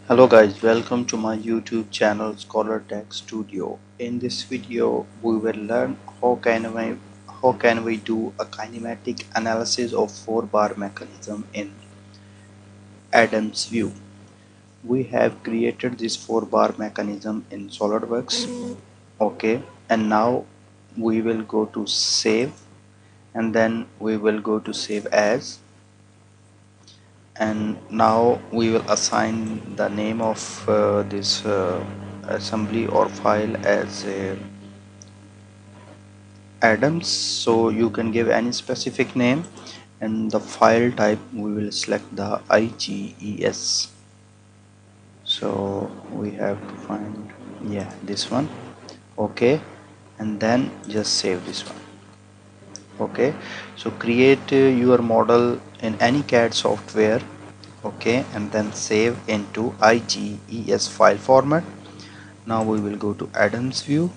Hello guys, welcome to my YouTube channel Scholar Tech Studio. In this video, we will learn how can we do a kinematic analysis of 4-bar mechanism in Adams View. We have created this 4-bar mechanism in SolidWorks. Okay, and now we will go to save, and then we will go to save as, and now we will assign the name of this assembly or file as Adams. So you can give any specific name, and the file type we will select the IGES. So we have to find, yeah, this one. Okay, and then just save this one. Okay, so create your model in any CAD software. Okay, and then save into IGES file format. Now we will go to Adams View.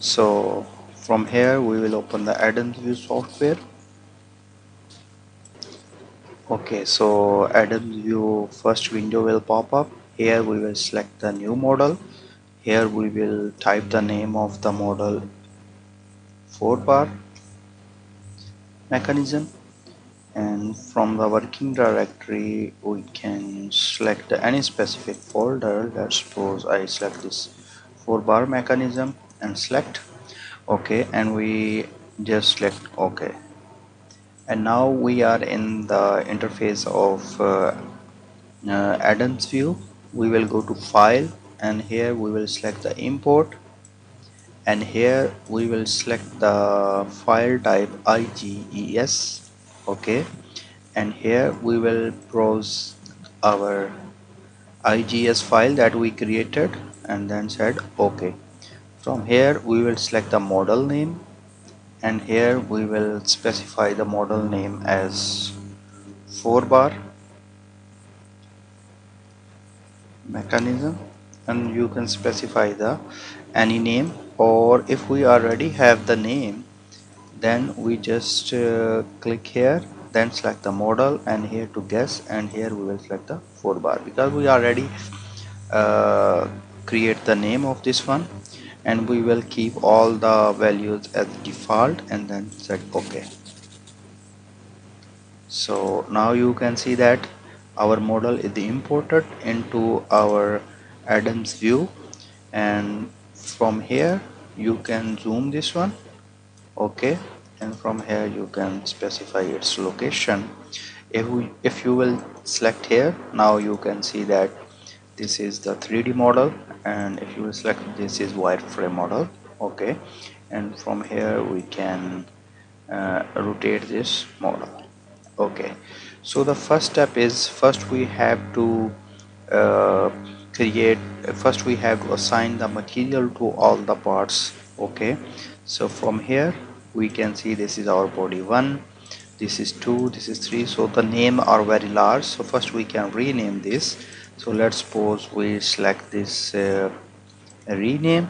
So from here we will open the Adams View software. Okay, so Adams View first window will pop up. Here we will select the new model. Here we will type the name of the model 4-bar mechanism, and from the working directory we can select any specific folder. Let's suppose I select this 4-bar mechanism and select OK, and we just select OK, and now we are in the interface of Adams View. We will go to file, and here we will select the import, and here we will select the file type IGES. Okay, and here we will browse our IGS file that we created and then said OK. From here we will select the model name, and here we will specify the model name as 4-bar mechanism, and you can specify the any name, or if we already have the name, then we just click here, then select the model, and here to guess, and here we will select the 4-bar because we already uh, create the name of this one, and we will keep all the values as default and then set OK. So now you can see that our model is imported into our Adams View, and from here you can zoom this one. Okay, and from here you can specify its location. If you will select here, now you can see that this is the 3D model, and if you will select, this is wireframe model. Okay, and from here we can rotate this model. Okay, so the first step is, first we have to uh, create first we have to assign the material to all the parts. Okay, so from here we can see this is our body 1, this is 2, this is 3. So the name are very large, so first we can rename this. So let's suppose we select this rename,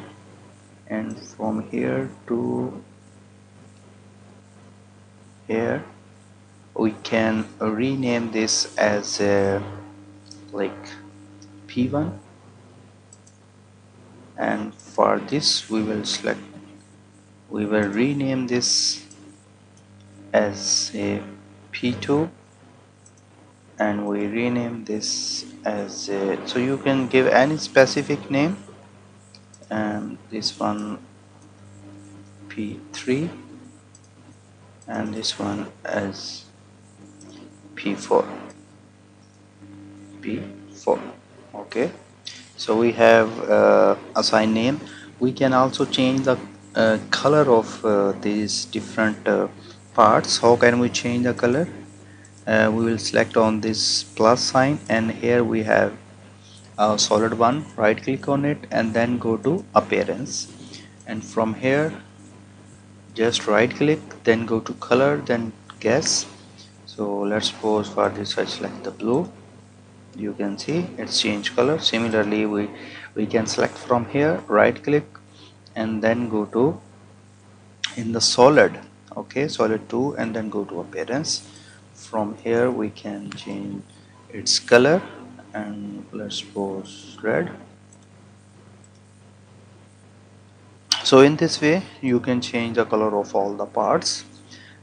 and from here to here we can rename this as like P1, and for this we will rename this as a P2, and we rename this as a, so you can give any specific name, and this one P3, and this one as P4. Okay, so we have assigned name. We can also change the color of these different parts. How can we change the color? We will select on this plus sign, and here we have a solid one. Right click on it and then go to appearance, and from here just right click, then go to color, then guess. So let's suppose for this I select the blue. You can see it's changed color. Similarly we can select from here, right click, and then go to in the solid. Okay, solid 2, and then go to appearance. from here we can change its color, and let's suppose red. So in this way you can change the color of all the parts.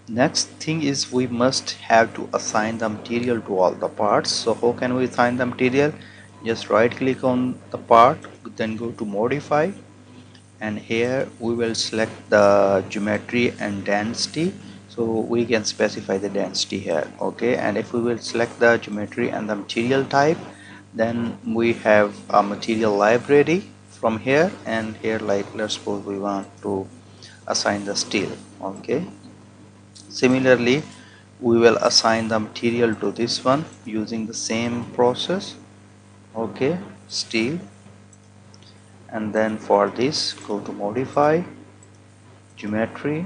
Next thing is we must have to assign the material to all the parts. So how can we assign the material? Just right click on the part, then go to modify, and here we will select the geometry and density, so we can specify the density here. Okay, and if we will select the geometry and the material type, then we have a material library from here, and here, like, let's suppose we want to assign the steel. Okay, similarly we will assign the material to this one using the same process. Okay, steel, and then for this go to modify, geometry,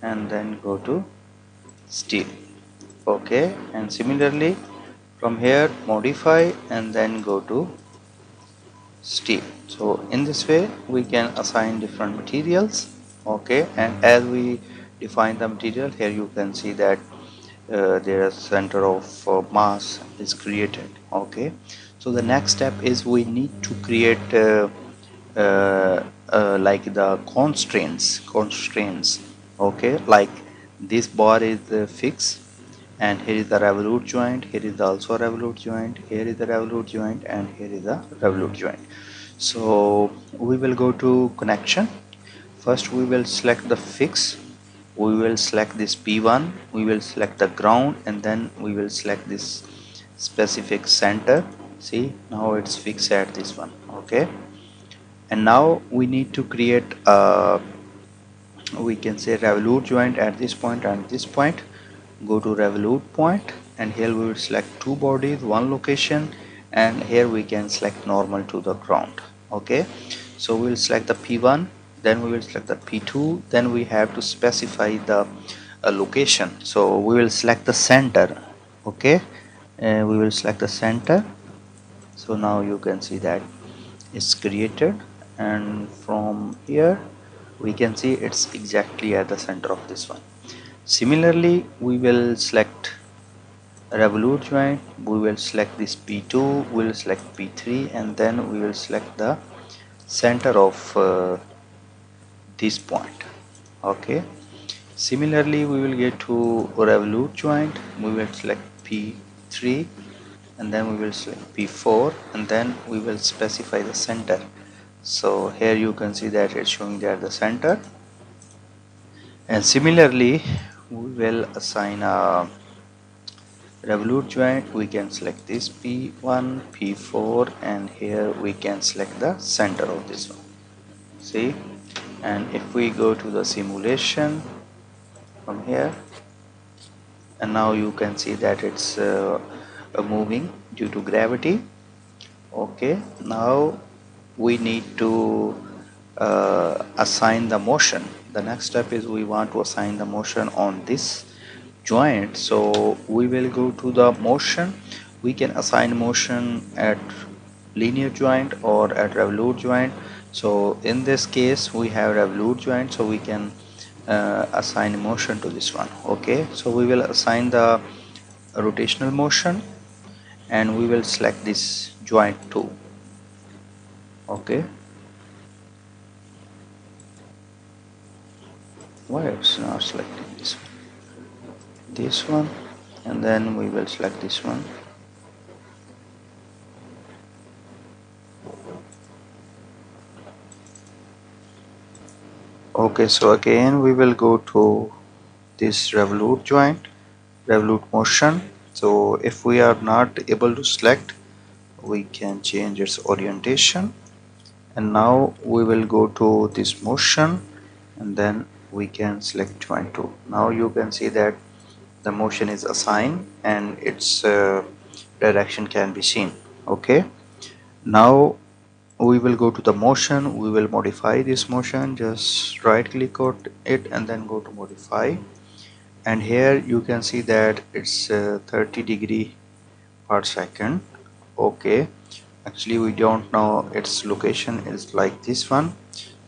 and then go to steel. Okay, and similarly from here modify and then go to steel. So in this way we can assign different materials. Okay, and as we define the material, here you can see that their center of mass is created. Okay, so the next step is we need to create like the constraints. Okay, like this bar is fixed, and here is the revolute joint, here is also a revolute joint, here is the revolute joint, and here is the revolute joint. So we will go to connection. First we will select the fix, we will select this P1, we will select the ground, and then we will select this specific center. See, now it's fixed at this one. Okay, and now we need to create a, we can say, revolute joint at this point and this point. Go to revolute point, and here we will select two bodies, one location, and here we can select normal to the ground. Okay, so we will select the P1, then we will select the P2, then we have to specify the location. So we will select the center. Okay, we will select the center. So now you can see that it's created, and from here we can see it's exactly at the center of this one. Similarly we will select revolute joint, we will select this P2, we will select P3, and then we will select the center of this point. Okay, similarly we will get to revolute joint, we will select P3, and then we will select P4, and then we will specify the center. So here you can see that it's showing there the center. And similarly we will assign a revolute joint, we can select this P1, P4, and here we can select the center of this one. See, and if we go to the simulation from here, and now you can see that it's moving due to gravity. Okay, now we need to assign the motion. The next step is we want to assign the motion on this joint. So we will go to the motion. We can assign motion at linear joint or at revolute joint. So in this case we have revolute joint, so we can assign motion to this one. Okay, so we will assign the rotational motion, and we will select this joint too. Okay, why it's not selecting this one, and then we will select this one. Okay, so again we will go to this revolute joint, revolute motion. So if we are not able to select, we can change its orientation, and now we will go to this motion, and then we can select joint 2. Now you can see that the motion is assigned and its direction can be seen. Okay, now we will go to the motion, we will modify this motion. Just right click on it and then go to modify, and here you can see that it's 30 degree per second. Okay, actually we don't know its location is like this one,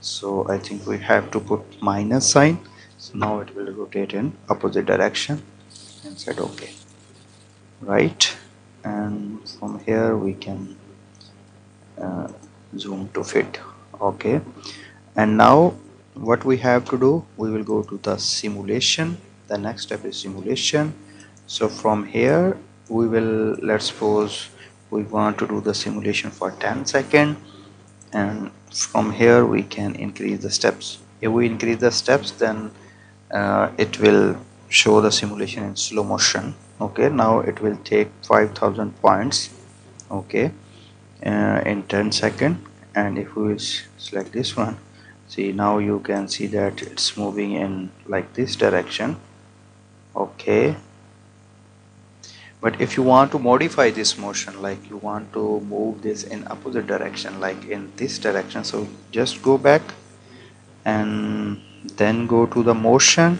so I think we have to put minus sign. So now it will rotate in opposite direction, and said okay. right, and from here we can uh, zoom to fit. Okay, and now what we have to do, we will go to the simulation. The next step is simulation. So from here we will, let's suppose we want to do the simulation for 10 seconds, and from here we can increase the steps. If we increase the steps, then it will show the simulation in slow motion. Okay, now it will take 5000 points. Okay, in 10 seconds, and if we select this one, see, now you can see that it's moving in like this direction. Okay, but if you want to modify this motion, like you want to move this in opposite direction, like in this direction, so just go back and then go to the motion,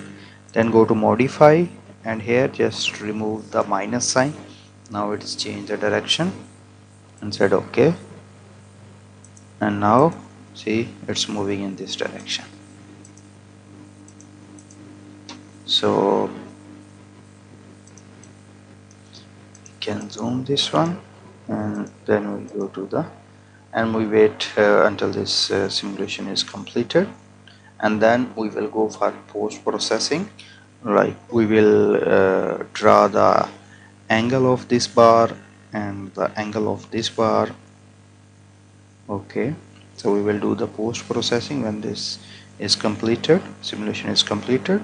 then go to modify, and here just remove the minus sign. Now it's changed the direction and said okay, and now see, it's moving in this direction. So we can zoom this one, and then we go to the, and we wait until this simulation is completed, and then we will go for post processing. Like we will draw the angle of this bar and the angle of this bar. Okay, so we will do the post processing when this is completed, simulation is completed.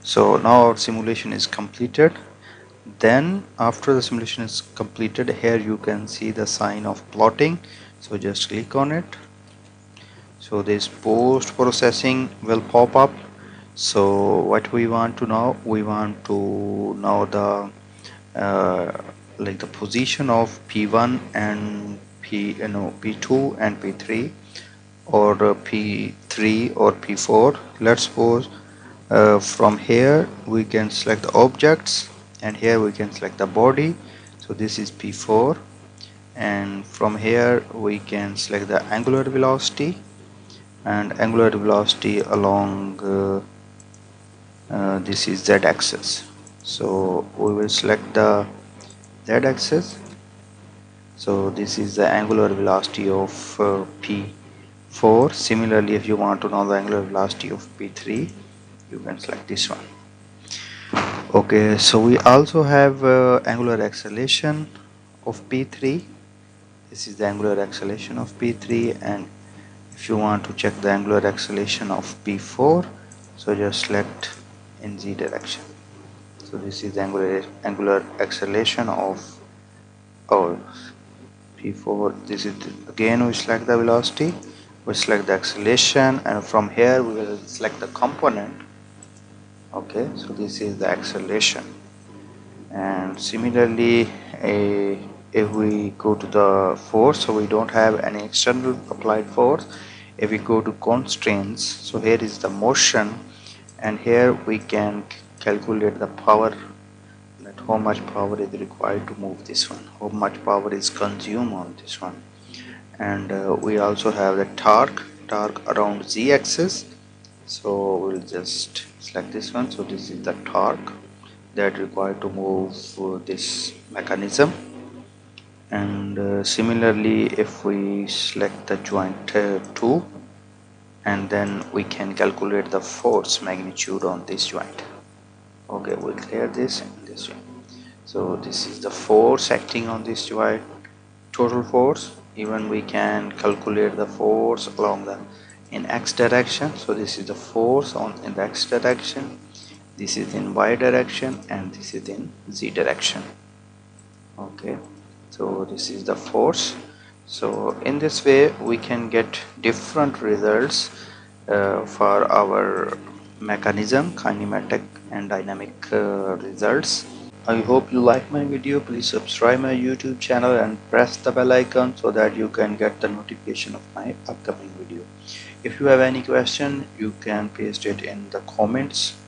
So now our simulation is completed. Then after the simulation is completed, here you can see the sign of plotting, so just click on it. So this post processing will pop up. So what we want to know, we want to know the like the position of P1 and P2 and P3, or P3 or P4. Let's suppose from here we can select the objects, and here we can select the body. So this is P4, and from here we can select the angular velocity, and angular velocity along this is Z axis. So we will select the Z axis. So this is the angular velocity of P4. Similarly, if you want to know the angular velocity of P3, you can select this one. Okay, so we also have angular acceleration of P3. This is the angular acceleration of P3, and if you want to check the angular acceleration of P4, so just select in Z direction. So this is the angular acceleration of P4. This is again, we select the velocity, we select the acceleration, and from here we will select the component. Okay, so this is the acceleration. And similarly, if we go to the force, so we don't have any external applied force. If we go to constraints, so here is the motion, and here we can calculate the power, that how much power is required to move this one, how much power is consumed on this one. And we also have the torque around Z axis. So we'll just select this one. So this is the torque that required to move this mechanism. And similarly, if we select the joint 2, and then we can calculate the force magnitude on this joint. Okay, we'll clear this and this one. So this is the force acting on this joint, total force. Even we can calculate the force along the in x direction. So this is the force on in the x direction, this is in y direction, and this is in z direction. Okay, so this is the force. So in this way we can get different results for our mechanism, kinematic and dynamic results. I hope you like my video. Please subscribe my YouTube channel and press the bell icon so that you can get the notification of my upcoming video. If you have any question, you can paste it in the comments.